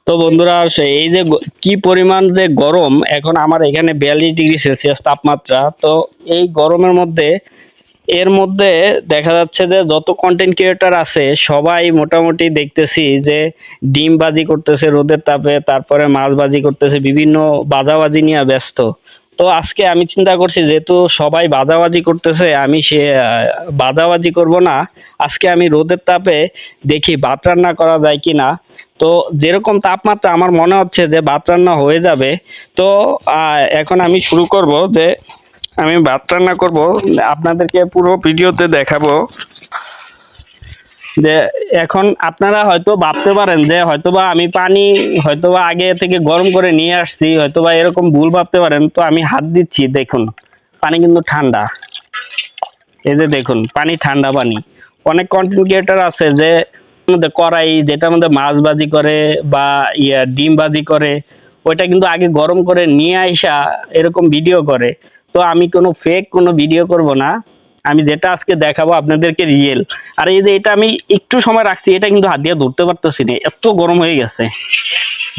তো বন্ধুরা এই যে কি পরিমাণ যে গরম এখন আমার এখানে 42 ডিগ্রি সেলসিয়াস তাপমাত্রা। তো এই গরমের মধ্যে এর মধ্যে দেখা যাচ্ছে যে যত কন্টেন্ট ক্রিয়েটর আছে সবাই মোটামুটি দেখতেছি যে ডিম বাজি করতেছে রোদের তাপে, তারপরে মাছ বাজি করতেছে, বিভিন্ন বাজাবাজি নিয়ে ব্যস্ত। তো আজকে আমি চিন্তা করছি যেহেতু সবাই বাজাবাজি করতেছে আমি বাজাবাজি করব না। আজকে আমি রোদের তাপে দেখি ভাত রান্না করা যায় কিনা। তো যেরকম তাপমাত্রা আমার মনে হচ্ছে যে ভাত রান্না হয়ে যাবে। তো এখন আমি শুরু করব যে আমি ভাত রান্না করব, আপনাদেরকে পুরো ভিডিওতে দেখাবো। যে এখন আপনারা হয়তো ভাবতে পারেন যে হয়তোবা আমি পানি হয়তোবা আগে থেকে গরম করে নিয়ে আসছি, হয়তোবা এরকম ভুল ভাবতে পারেন। তো আমি হাত দিচ্ছি, দেখুন পানি কিন্তু ঠান্ডা। এই যে দেখুন পানি ঠান্ডা পানি। অনেক কন্টেন্ট ক্রিয়েটর আছে যে মধ্যে কড়াই যেটার মধ্যে মাছ ভাজি করে বা ডিম ভাজি করে, ওইটা কিন্তু আগে গরম করে নিয়ে আইসা এরকম ভিডিও করে। তো আমি কোনো ফেক কোনো ভিডিও করব না, আমি যেটা আজকে দেখাবো আপনাদেরকে রিয়েল। আর এই যে এটা আমি একটু সময় রাখছি, এটা কিন্তু হাত দিয়ে ধরতে পারতেছি না, এত গরম হয়ে গেছে।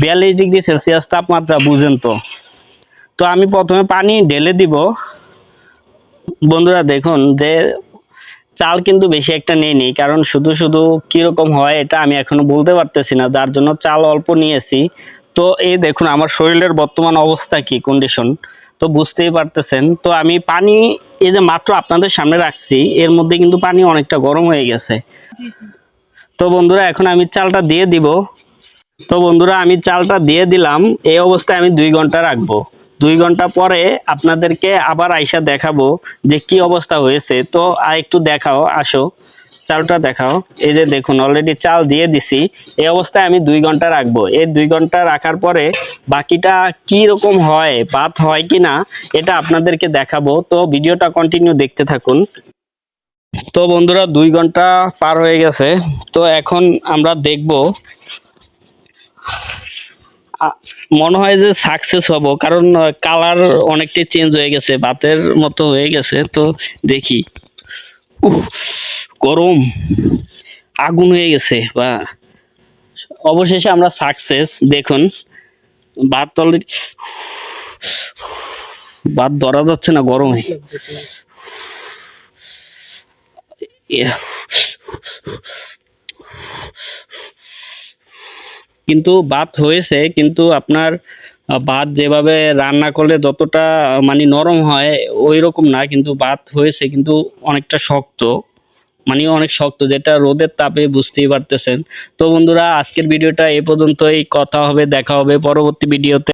42 ডিগ্রি সেলসিয়াস তাপমাত্রা, বুঝেন তো। তো আমি প্রথমে পানি ঢেলে দিব। বন্ধুরা দেখুন যে চাল কিন্তু বেশি একটা নেই, কারণ শুধু শুধু কিরকম হয় এটা আমি এখনো বলতে পারতেছি না, যার জন্য চাল অল্প নিয়েছি। তো এই দেখুন আমার শরীরের বর্তমান অবস্থা কি কন্ডিশন, তো বুঝতেই পারতেছেন। তো আমি পানি এই যে মাত্র আপনাদের সামনে রাখছি, এর মধ্যে কিন্তু পানি অনেকটা গরম হয়ে গেছে। তো বন্ধুরা এখন আমি চালটা দিয়ে দিব। তো বন্ধুরা আমি চালটা দিয়ে দিলাম। এই অবস্থায় আমি 2 ঘন্টা রাখবো। 2 ঘন্টা পরে আপনাদেরকে আবার আইসা দেখাবো যে কি অবস্থা হয়েছে। তো আর একটু দেখাও, আসো চালটা দেখাও। এই যে দেখুন অলরেডি চাল দিয়ে দিছি। এই অবস্থায় আমি 2 ঘন্টা রাখবো। এই 2 ঘন্টা রাখার পরে বাকিটা কি রকম হয়, ভাত হয় কিনা এটা আপনাদেরকে দেখাবো। তো ভিডিওটা কন্টিনিউ দেখতে থাকুন। তো বন্ধুরা 2 ঘন্টা পার হয়ে গেছে। তো এখন আমরা দেখবো, মনে হয় যে সাকসেস হব, কারণ কালার অনেকটাই চেঞ্জ হয়ে গেছে, ভাতের মতো হয়ে গেছে। তো দেখি, উহ, গরম আগুন হয়ে গেছে। বা অবশেষে আমরা সাকসেস। দেখুন ভাত অলরেডি, ভাত ধরা যাচ্ছে না গরমে। ইয়া, কিন্তু ভাত হয়েছে, কিন্তু আপনার ভাত যেভাবে রান্না করলে যতটা মানে নরম হয় ওই রকম না, কিন্তু ভাত হয়েছে কিন্তু অনেকটা শক্ত, মানে অনেক শক্ত, যেটা রোদের তাপে বুঝতেই পারতেছেন। তো বন্ধুরা আজকের ভিডিওটা এ পর্যন্তই। কথা হবে, দেখা হবে পরবর্তী ভিডিওতে।